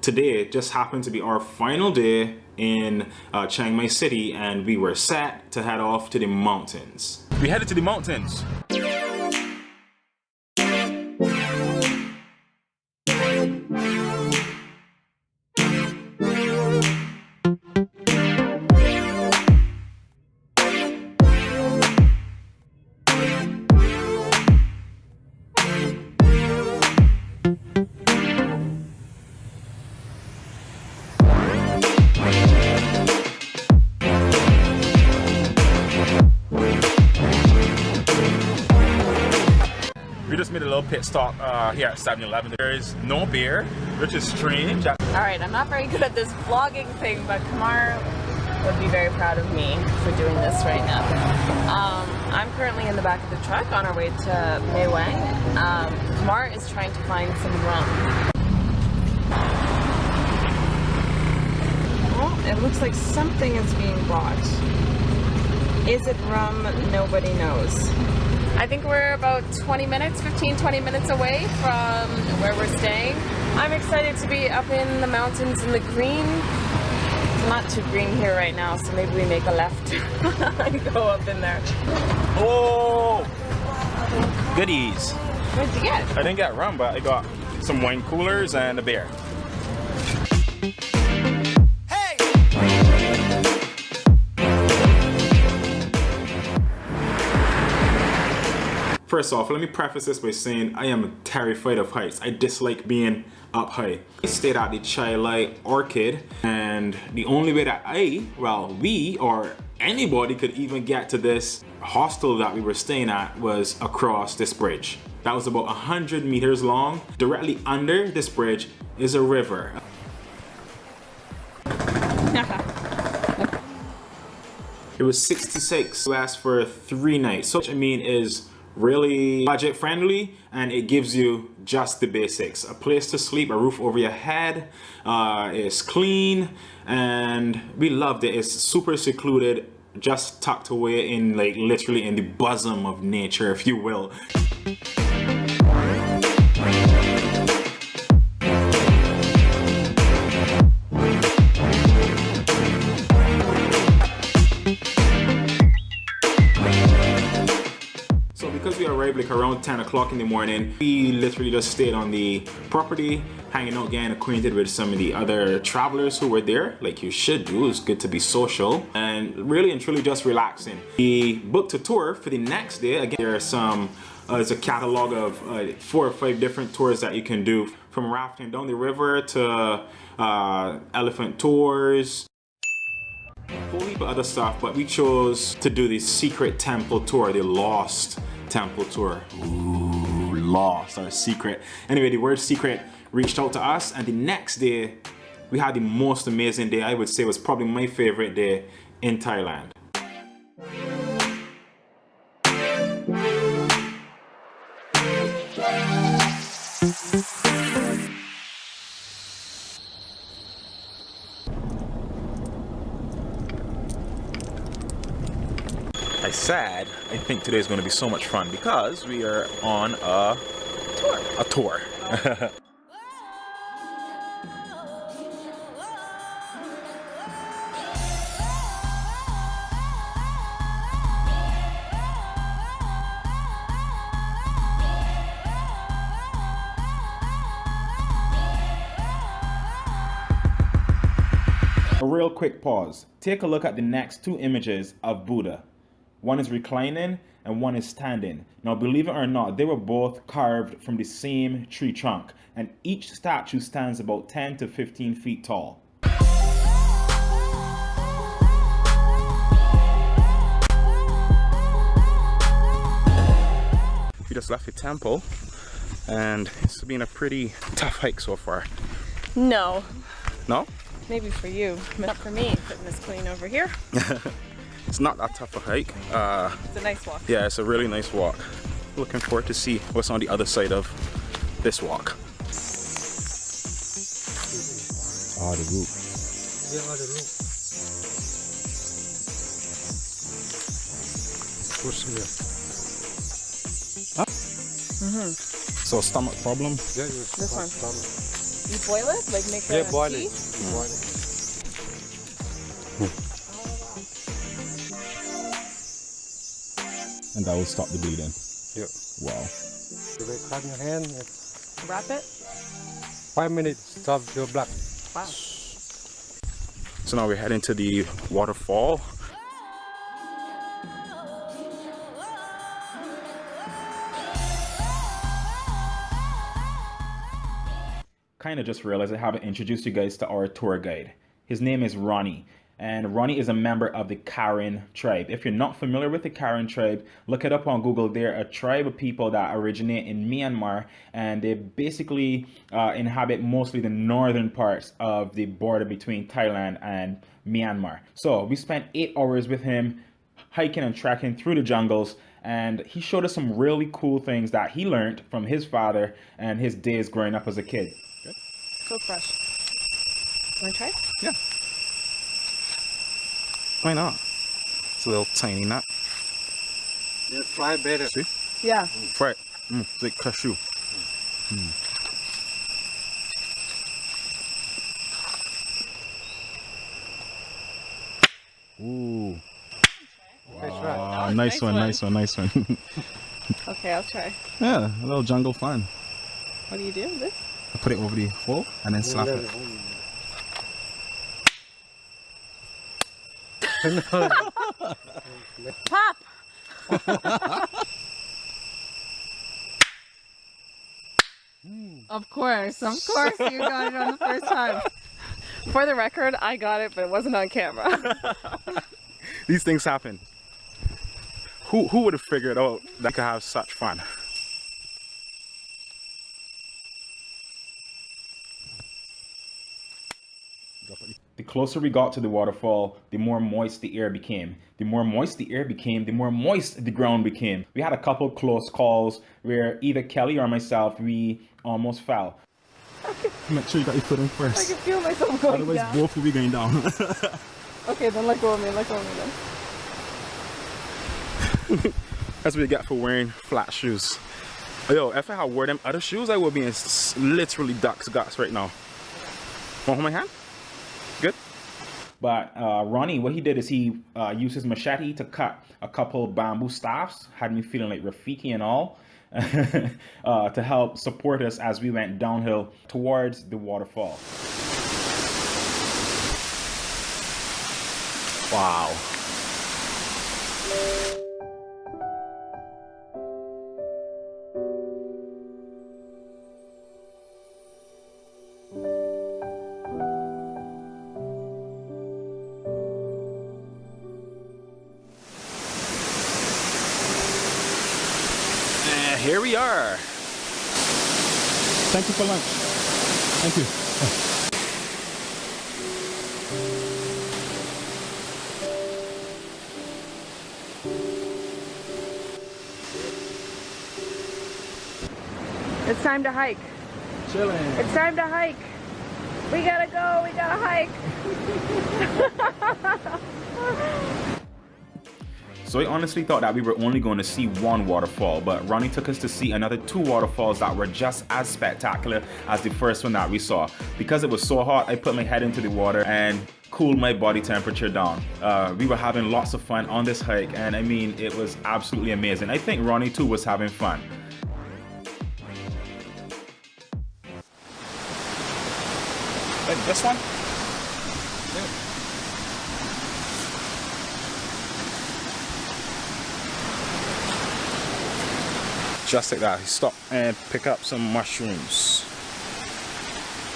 today just happened to be our final day in Chiang Mai city, and we were set to head off to the mountains. We headed to the mountains. We just made a little pit stop here at 7-Eleven. There is no beer, which is strange. Alright, I'm not very good at this vlogging thing, but Kamar would be very proud of me for doing this right now. I'm currently in the back of the truck on our way to Mae Wang. Kamar is trying to find some rum. Well, it looks like something is being bought. Is it rum? Nobody knows. I think we're about 20 minutes away from where we're staying. I'm excited to be up in the mountains in the green. It's not too green here right now, so maybe we make a left and go up in there. Oh! Goodies. What did you get? I didn't get rum, but I got some wine coolers and a beer. First off, let me preface this by saying I am terrified of heights. I dislike being up high. I stayed at the Chai Lai Orchid, and the only way that we or anybody could even get to this hostel that we were staying at was across this bridge. That was about 100 meters long. Directly under this bridge is a river. It was 66 US for 3 nights, so which I mean is really budget friendly, and it gives you just the basics: a place to sleep, a roof over your head, it's clean, and we loved it. It's super secluded, just tucked away in, like, literally in the bosom of nature, if you will. Because we arrived like around 10 o'clock in the morning, we literally just stayed on the property, hanging out, getting acquainted with some of the other travelers who were there, like you should do. It's good to be social and really and truly just relaxing. We booked a tour for the next day. Again, there are some, there's a catalog of 4 or 5 different tours that you can do, from rafting down the river to elephant tours, a whole heap of other stuff, but we chose to do the secret temple tour, the lost temple tour. Ooh, lost, our secret. Anyway, the word secret reached out to us, and the next day we had the most amazing day. I would say it was probably my favorite day in Thailand. I said I think today is going to be so much fun because we are on a tour. A real quick pause. Take a look at the next 2 images of Buddha. One is reclining and one is standing. Now, believe it or not, they were both carved from the same tree trunk, and each statue stands about 10 to 15 feet tall. We just left the temple, and it's been a pretty tough hike so far. No. No? Maybe for you, but not for me. Fitness queen over here. It's not that tough a hike. It's a nice walk. Yeah, it's a really nice walk. Looking forward to see what's on the other side of this walk. Oh, the root. Yeah, the root. So stomach problem? Yeah, This one. Stomach. You boil it? Like make Yeah, a boil tea? it. Boil it. And that will stop the bleeding. Yeah. Wow. You will cut your hand. Wrap it? 5 minutes, stop your blood. Wow. So now we're heading to the waterfall. Kind of just realized I haven't introduced you guys to our tour guide. His name is Ronnie, and Ronnie is a member of the Karen tribe. If you're not familiar with the Karen tribe, look it up on Google. They're a tribe of people that originate in Myanmar, and they basically inhabit mostly the northern parts of the border between Thailand and Myanmar. So we spent 8 hours with him hiking and trekking through the jungles, and he showed us some really cool things that he learned from his father and his days growing up as a kid. So fresh. Want to try? Yeah. Why not? It's a little tiny nut. You fry better. See? Yeah. Fry it. It's like cashew. Ooh. Okay, try. Oh, nice one. nice one. Okay, I'll try. Yeah, a little jungle fun. What do you do? This? I put it over the hole and then slap it. Pop! Of course you got it on the first time. For the record, I got it, but it wasn't on camera. These things happen. Who would have figured out that I could have such fun? The closer we got to the waterfall, the more moist the air became. The more moist the air became, the more moist the ground became. We had a couple close calls where either Kelly or myself, we almost fell. Make sure you got your foot in I first. can feel myself going Otherwise, down. both will be going down. Okay, then let go of me then. That's what you get for wearing flat shoes. Yo, if I had wore them other shoes, I would be in literally duck's guts right now. Want to hold my hand? Good. But Ronnie, what he did is he used his machete to cut a couple bamboo staffs, had me feeling like Rafiki and all, to help support us as we went downhill towards the waterfall. Wow. Here we are. Thank you for lunch. Thank you. It's time to hike. Chilling. It's time to hike. We gotta go. We gotta hike. So I honestly thought that we were only going to see one waterfall, but Ronnie took us to see another 2 waterfalls that were just as spectacular as the first one that we saw. Because it was so hot, I put my head into the water and cooled my body temperature down. We were having lots of fun on this hike, and I mean, it was absolutely amazing. I think Ronnie too was having fun. Like this one? Just like that, stop and pick up some mushrooms.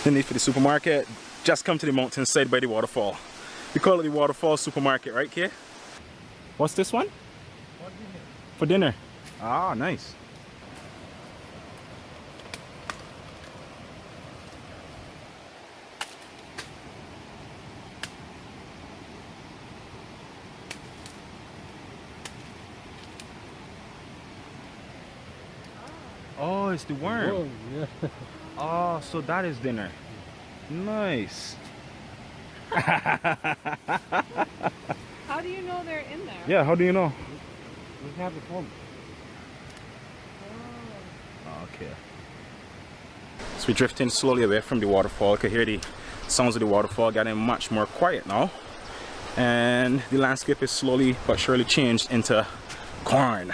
Then leave for the supermarket. Just come to the mountainside by the waterfall. We call it the Waterfall Supermarket, right, Kay? What's this one? For dinner. Ah, nice. Oh, it's the worm. Oh, yeah. Oh, so that is dinner. Nice. How do you know they're in there? Yeah, how do you know? We have the home. Okay. So we're drifting slowly away from the waterfall. You can hear the sounds of the waterfall getting much more quiet now. And the landscape is slowly but surely changed into corn.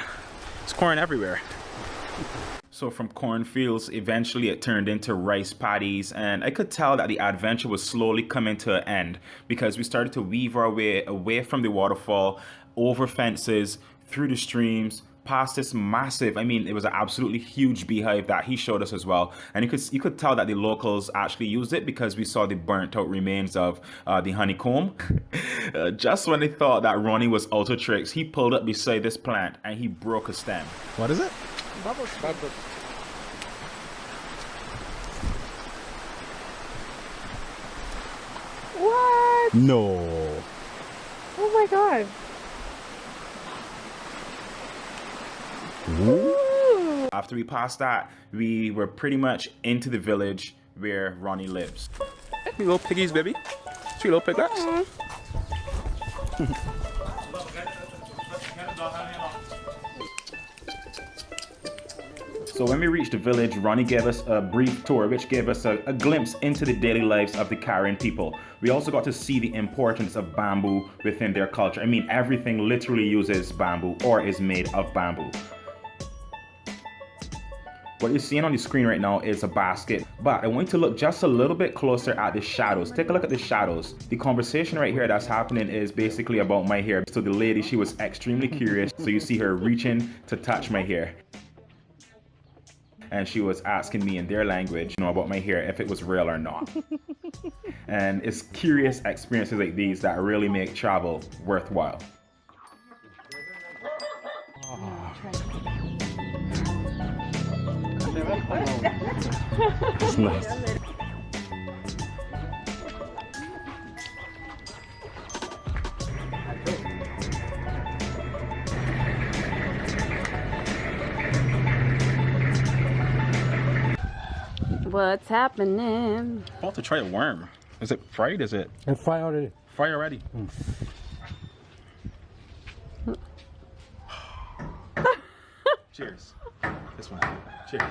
It's corn everywhere. So from cornfields, eventually it turned into rice paddies, and I could tell that the adventure was slowly coming to an end because we started to weave our way away from the waterfall, over fences, through the streams, past this massive, I mean, it was an absolutely huge beehive that he showed us as well. And you could tell that the locals actually used it because we saw the burnt out remains of the honeycomb. Just when they thought that Ronnie was out of tricks, he pulled up beside this plant and he broke a stem. What is it? Bubbles. What? No. Oh my god. Ooh. After we passed that, we were pretty much into the village where Ronnie lives. Hey, little piggies, baby. 3 little piglets. So when we reached the village, Ronnie gave us a brief tour, which gave us a glimpse into the daily lives of the Karen people. We also got to see the importance of bamboo within their culture. I mean, everything literally uses bamboo or is made of bamboo. What you're seeing on the screen right now is a basket, but I want you to look just a little bit closer at the shadows. Take a look at the shadows. The conversation right here that's happening is basically about my hair. So the lady, she was extremely curious. So you see her reaching to touch my hair. And she was asking me in their language, you know, about my hair, if it was real or not. And it's curious experiences like these that really make travel worthwhile. It's nice. What's happening? I want to try a worm. Is it fried? Is it? And fry already. Fried already? Cheers. This one. Cheers.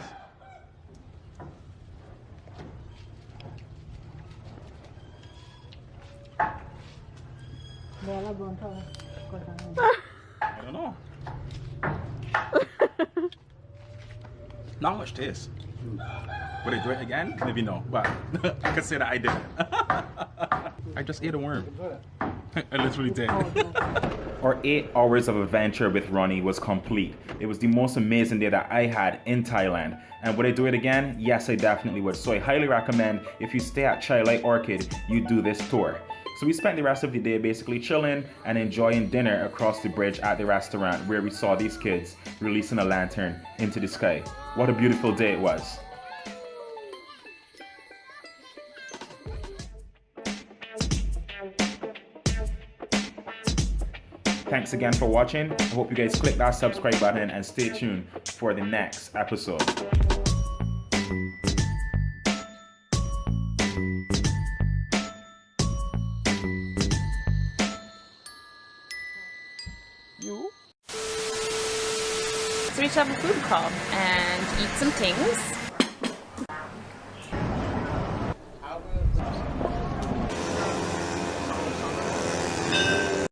I don't know. Not much taste. Would I do it again? Maybe no, but I can say that I didn't. I just ate a worm. I literally did. Our 8 hours of adventure with Ronnie was complete. It was the most amazing day that I had in Thailand. And would I do it again? Yes, I definitely would. So I highly recommend if you stay at Chai Lai Orchid, you do this tour. So we spent the rest of the day basically chilling and enjoying dinner across the bridge at the restaurant where we saw these kids releasing a lantern into the sky. What a beautiful day it was. Thanks again for watching. I hope you guys click that subscribe button and stay tuned for the next episode. So we should have a food call and eat some things.